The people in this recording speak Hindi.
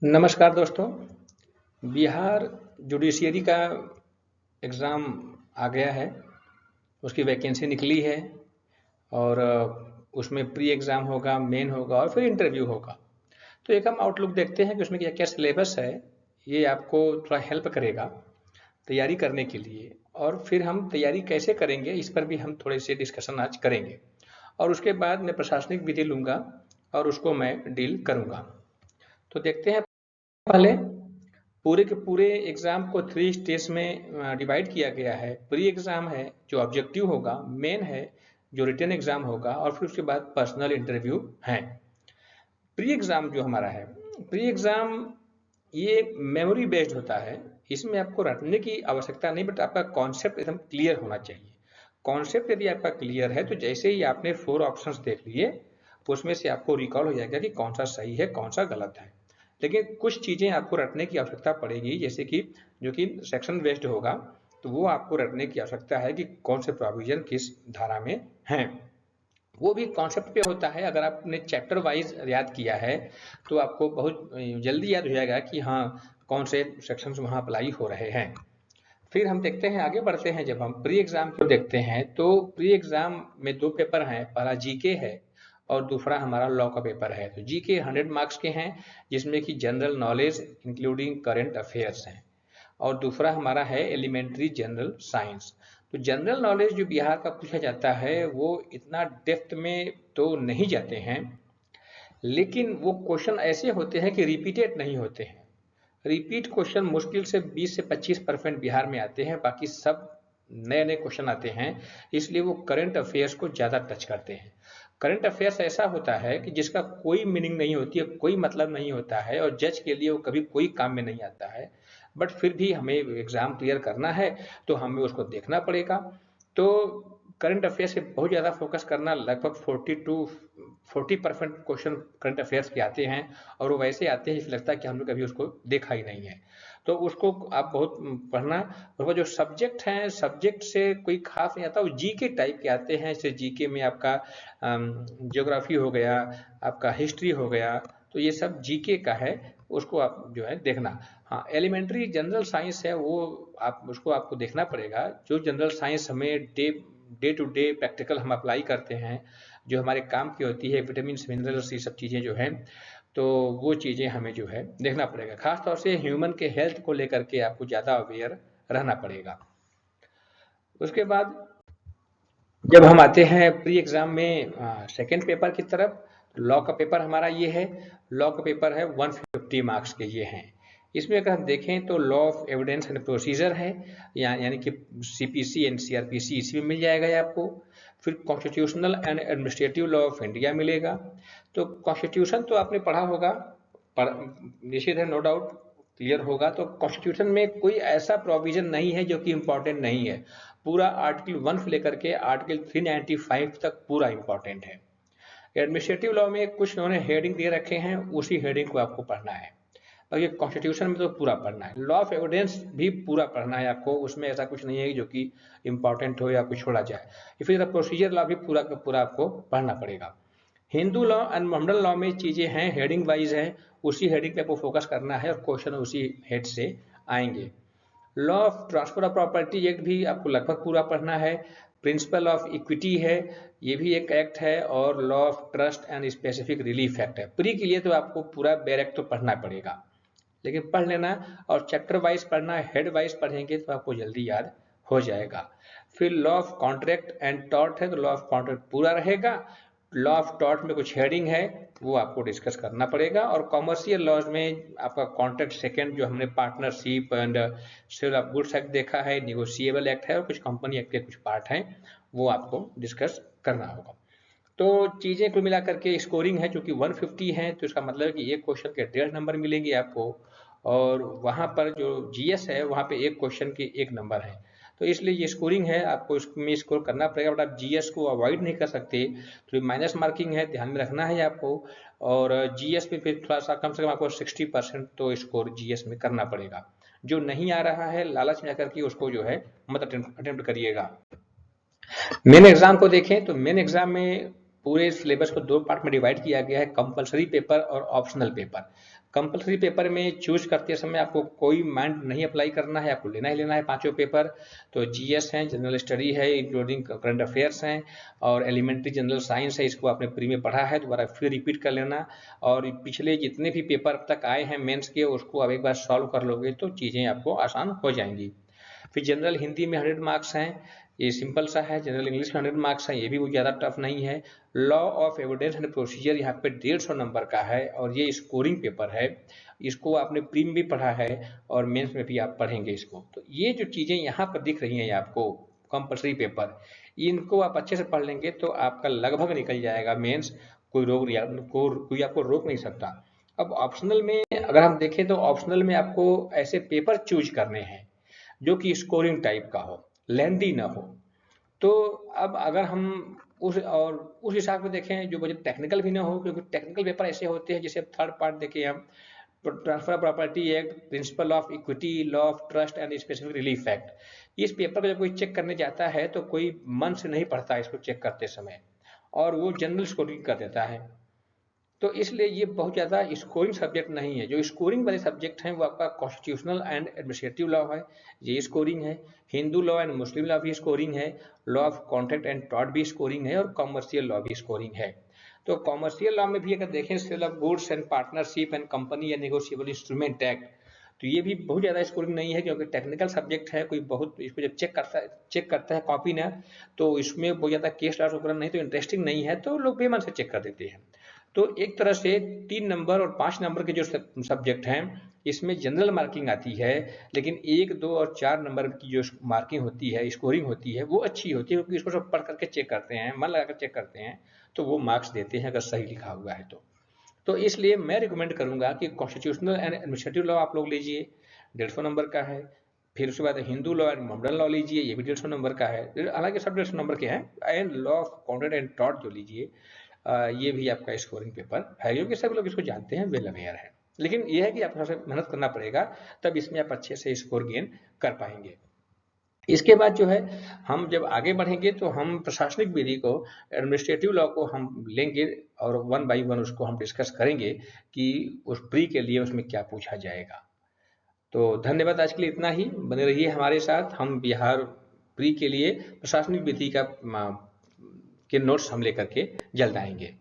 नमस्कार दोस्तों। बिहार जुडिशियरी का एग्ज़ाम आ गया है। उसकी वैकेंसी निकली है और उसमें प्री एग्ज़ाम होगा, मेन होगा और फिर इंटरव्यू होगा। तो एक हम आउटलुक देखते हैं कि उसमें क्या क्या सिलेबस है। ये आपको थोड़ा हेल्प करेगा तैयारी करने के लिए, और फिर हम तैयारी कैसे करेंगे इस पर भी हम थोड़े से डिस्कशन आज करेंगे। और उसके बाद मैं प्रशासनिक विधि लूँगा और उसको मैं डील करूँगा। तो देखते हैं। पहले पूरे के पूरे एग्जाम को 3 स्टेज में डिवाइड किया गया है। प्री एग्जाम है जो ऑब्जेक्टिव होगा, मेन है जो रिटन एग्जाम होगा, और फिर उसके बाद पर्सनल इंटरव्यू है। प्री एग्जाम जो हमारा है, प्री एग्जाम ये मेमोरी बेस्ड होता है। इसमें आपको रटने की आवश्यकता नहीं, बट आपका कॉन्सेप्ट एकदम क्लियर होना चाहिए। कॉन्सेप्ट यदि आपका क्लियर है तो जैसे ही आपने 4 ऑप्शंस देख लिए, उसमें से आपको रिकॉल हो जाएगा कि कौन सा सही है कौन सा गलत है। लेकिन कुछ चीजें आपको रटने की आवश्यकता पड़ेगी, जैसे कि जो कि सेक्शन बेस्ड होगा, तो वो आपको रटने की आवश्यकता है कि कौन से प्रोविजन किस धारा में हैं। वो भी कॉन्सेप्ट पे होता है। अगर आपने चैप्टर वाइज याद किया है तो आपको बहुत जल्दी याद हो जाएगा कि हाँ, कौन से सेक्शंस वहाँ अप्लाई हो रहे हैं। फिर हम देखते हैं, आगे बढ़ते हैं। जब हम प्री एग्जाम को देखते हैं तो प्री एग्जाम में 2 पेपर हैं। पहला जीके है और दूसरा हमारा लॉ का पेपर है। तो जीके 100 मार्क्स के हैं, जिसमें कि general knowledge including current affairs हैं, और दूसरा हमारा है एलिमेंट्री जनरल साइंस। तो जनरल नॉलेज जो बिहार का पूछा जाता है वो इतना डेप्थ में तो नहीं जाते हैं, लेकिन वो क्वेश्चन ऐसे होते हैं कि रिपीटेड नहीं होते हैं। रिपीट क्वेश्चन मुश्किल से 20 से 25% बिहार में आते हैं, बाकी सब नए नए क्वेश्चन आते हैं। इसलिए वो करंट अफेयर्स को ज़्यादा टच करते हैं। करंट अफेयर्स ऐसा होता है कि जिसका कोई मीनिंग नहीं होती है, कोई मतलब नहीं होता है, और जज के लिए वो कभी कोई काम में नहीं आता है। बट फिर भी हमें एग्जाम क्लियर करना है तो हमें उसको देखना पड़ेगा। तो करंट अफेयर्स पे बहुत ज़्यादा फोकस करना, लगभग 40% क्वेश्चन करंट अफेयर्स के आते हैं, और वो वैसे आते हैं लगता है कि हमने कभी उसको देखा ही नहीं है। तो उसको आप बहुत पढ़ना। और वो जो सब्जेक्ट हैं, सब्जेक्ट से कोई खास नहीं आता, वो जीके टाइप के आते हैं। जैसे जीके में आपका ज्योग्राफी हो गया, आपका हिस्ट्री हो गया, तो ये सब जीके का है। उसको आप जो है देखना। हाँ, एलिमेंट्री जनरल साइंस है, वो आप उसको आपको देखना पड़ेगा। जो जनरल साइंस हमें डे टू डे प्रैक्टिकल हम अप्लाई करते हैं, जो हमारे काम की होती है, विटामिन मिनरल्स, ये सब चीज़ें जो हैं, तो वो चीज़ें हमें जो है देखना पड़ेगा। खास तौर से ह्यूमन के हेल्थ को लेकर के आपको ज़्यादा अवेयर रहना पड़ेगा। उसके बाद जब हम आते हैं प्री एग्जाम में सेकेंड पेपर की तरफ, लॉ का पेपर हमारा ये है। लॉ का पेपर है 150 मार्क्स के ये हैं। इसमें अगर हम देखें तो law of evidence and procedure है, यानी कि सीपीसी एंड सीआरपीसी इसी में मिल जाएगा ये आपको। फिर constitutional and administrative law of India मिलेगा। तो कॉन्स्टिट्यूशन तो आपने पढ़ा होगा, पढ़ निश्चित है, नो डाउट क्लियर होगा। तो कॉन्स्टिट्यूशन में कोई ऐसा प्रोविजन नहीं है जो कि इम्पोर्टेंट नहीं है। पूरा आर्टिकल 1 से लेकर के आर्टिकल 395 तक पूरा इंपॉर्टेंट है। एडमिनिस्ट्रेटिव लॉ में कुछ उन्होंने हेडिंग दे रखे हैं, उसी हेडिंग को आपको पढ़ना है। बाकी कॉन्स्टिट्यूशन में तो पूरा पढ़ना है। लॉ ऑफ एविडेंस भी पूरा पढ़ना है आपको, उसमें ऐसा कुछ नहीं है जो कि इंपॉर्टेंट हो या कुछ छोड़ा जाए। फिर प्रोसीजर लॉ भी पूरा का पूरा आपको पढ़ना पड़ेगा। Hindu law and Mohammedan law में चीज़ें हैं, हेडिंग वाइज है, उसी हेडिंग पे आपको फोकस करना है और क्वेश्चन उसी हेड से आएंगे। Law of transfer of property act भी आपको लगभग पूरा पढ़ना है। प्रिंसिपल ऑफ इक्विटी है, ये भी एक एक्ट है। और law of trust and specific relief act है। प्री के लिए तो आपको पूरा बेर एक्ट तो पढ़ना पड़ेगा, लेकिन पढ़ लेना। और चैप्टर वाइज पढ़ना है, हेड वाइज पढ़ेंगे तो आपको जल्दी याद हो जाएगा। फिर law of contract and tort है, तो लॉ ऑफ कॉन्ट्रैक्ट पूरा रहेगा। लॉ ऑफ टॉर्ट में कुछ हेडिंग है, वो आपको डिस्कस करना पड़ेगा। और कॉमर्शियल लॉज में आपका कॉन्ट्रैक्ट सेकंड, जो हमने partnership and sale of goods act देखा है, निगोशिएबल एक्ट है, और कुछ कंपनी एक्ट के कुछ पार्ट हैं, वो आपको डिस्कस करना होगा। तो चीज़ें कुल मिला करके स्कोरिंग है, चूंकि 150 है, तो इसका मतलब है कि एक क्वेश्चन के 1.5 नंबर मिलेंगे आपको। और वहाँ पर जो जीएस है, वहाँ पे एक क्वेश्चन के 1 नंबर है। तो इसलिए ये स्कोरिंग है, आपको इसमें स्कोर करना पड़ेगा। बट आप जीएस को अवॉइड नहीं कर सकते, तो माइनस मार्किंग है, ध्यान में रखना है आपको। और जीएस में फिर थोड़ा सा कम से कम आपको 60% तो स्कोर जीएस में करना पड़ेगा। जो नहीं आ रहा है, लालच में आकर के उसको जो है मत अटेम्प्ट करिएगा। मेन एग्जाम को देखें तो मेन एग्जाम में पूरे सिलेबस को 2 पार्ट में डिवाइड किया गया है, कंपलसरी पेपर और ऑप्शनल पेपर। कंपलसरी पेपर में चूज करते समय आपको कोई माइंड नहीं अप्लाई करना है, आपको लेना ही लेना है पांचों पेपर। तो जीएस है, जनरल स्टडी है, इंक्लूडिंग करंट अफेयर्स हैं, और एलिमेंट्री जनरल साइंस है। इसको आपने प्री में पढ़ा है, दोबारा फिर रिपीट कर लेना। और पिछले जितने भी पेपर अब तक आए हैं मेंस के, उसको अब एक बार सॉल्व कर लोगे तो चीज़ें आपको आसान हो जाएंगी। फिर जनरल हिंदी में 100 मार्क्स हैं, ये सिंपल सा है। जनरल इंग्लिश में 100 मार्क्स हैं, ये भी वो ज़्यादा टफ नहीं है। Law of evidence and procedure यहाँ पे 150 नंबर का है, और ये स्कोरिंग पेपर है। इसको आपने प्री में भी पढ़ा है और मेंस में भी आप पढ़ेंगे इसको। तो ये जो चीज़ें यहाँ पर दिख रही हैं आपको कंपलसरी पेपर, इनको आप अच्छे से पढ़ लेंगे तो आपका लगभग निकल जाएगा मेंस। कोई आपको रोक नहीं सकता। अब ऑप्शनल में अगर हम देखें तो ऑप्शनल में आपको ऐसे पेपर चूज करने हैं जो कि स्कोरिंग टाइप का हो, लेंदी ना हो। तो अब अगर हम उस हिसाब से देखें जो बजट टेक्निकल भी ना हो, क्योंकि टेक्निकल पेपर ऐसे होते हैं, जैसे थर्ड पार्ट देखें हम, transfer property act, principle of equity, law of trust and specific relief act. इस पेपर को जब कोई चेक करने जाता है तो कोई मन से नहीं पढ़ता इसको चेक करते समय, और वो जनरल स्कोरिंग कर देता है। तो इसलिए ये बहुत ज़्यादा स्कोरिंग सब्जेक्ट नहीं है। जो स्कोरिंग वाले सब्जेक्ट हैं वो आपका कॉन्स्टिट्यूशनल एंड एडमिनिस्ट्रेटिव लॉ है, ये स्कोरिंग है। Hindu law and Muslim law भी स्कोरिंग है। Law of contract and tort भी स्कोरिंग है, और कॉमर्शियल लॉ भी स्कोरिंग है। तो कॉमर्शियल लॉ में भी अगर देखें, sale of goods and partnership and company and negotiable instrument act, तो ये भी बहुत ज़्यादा स्कोरिंग नहीं है, क्योंकि टेक्निकल सब्जेक्ट है। कोई बहुत इसको जब चेक करता है कॉपी ना, तो इसमें बहुत ज़्यादा केस डाउट उपकरण नहीं, तो इंटरेस्टिंग नहीं है, तो लोग बेमन से चेक कर देते हैं। तो एक तरह से 3 नंबर और 5 नंबर के जो सब्जेक्ट हैं, इसमें जनरल मार्किंग आती है, लेकिन 1, 2 और 4 नंबर की जो मार्किंग होती है, स्कोरिंग होती है, वो अच्छी होती है, क्योंकि इसको सब पढ़ करके चेक करते हैं, मन लगाकर चेक करते हैं, तो वो मार्क्स देते हैं अगर सही लिखा हुआ है तो इसलिए मैं रिकमेंड करूंगा कि कॉन्स्टिट्यूशनल एंड एडमिनिस्ट्रेटिव लॉ आप लोग लीजिए, 150 नंबर का है। फिर उसके बाद Hindu law and modern law लीजिए, ये भी 150 नंबर का है, हालांकि सब 150 नंबर के हैं। And law of contract and tort जो लीजिए, ये भी आपका स्कोरिंग पेपर है, क्योंकि सभी लोग इसको जानते हैं, वेल अवेयर है। लेकिन यह है कि आपको सबसे मेहनत करना पड़ेगा, तब इसमें आप अच्छे से स्कोर गेन कर पाएंगे। इसके बाद जो है, हम जब आगे बढ़ेंगे तो हम प्रशासनिक विधि को, एडमिनिस्ट्रेटिव लॉ को हम लेंगे, और 1 बाई 1 उसको हम डिस्कस करेंगे कि उस प्री के लिए उसमें क्या पूछा जाएगा। तो धन्यवाद, आज के लिए इतना ही। बने रहिए हमारे साथ। हम बिहार प्री के लिए प्रशासनिक विधि का के नोट्स हम लेकर के जल्द आएंगे।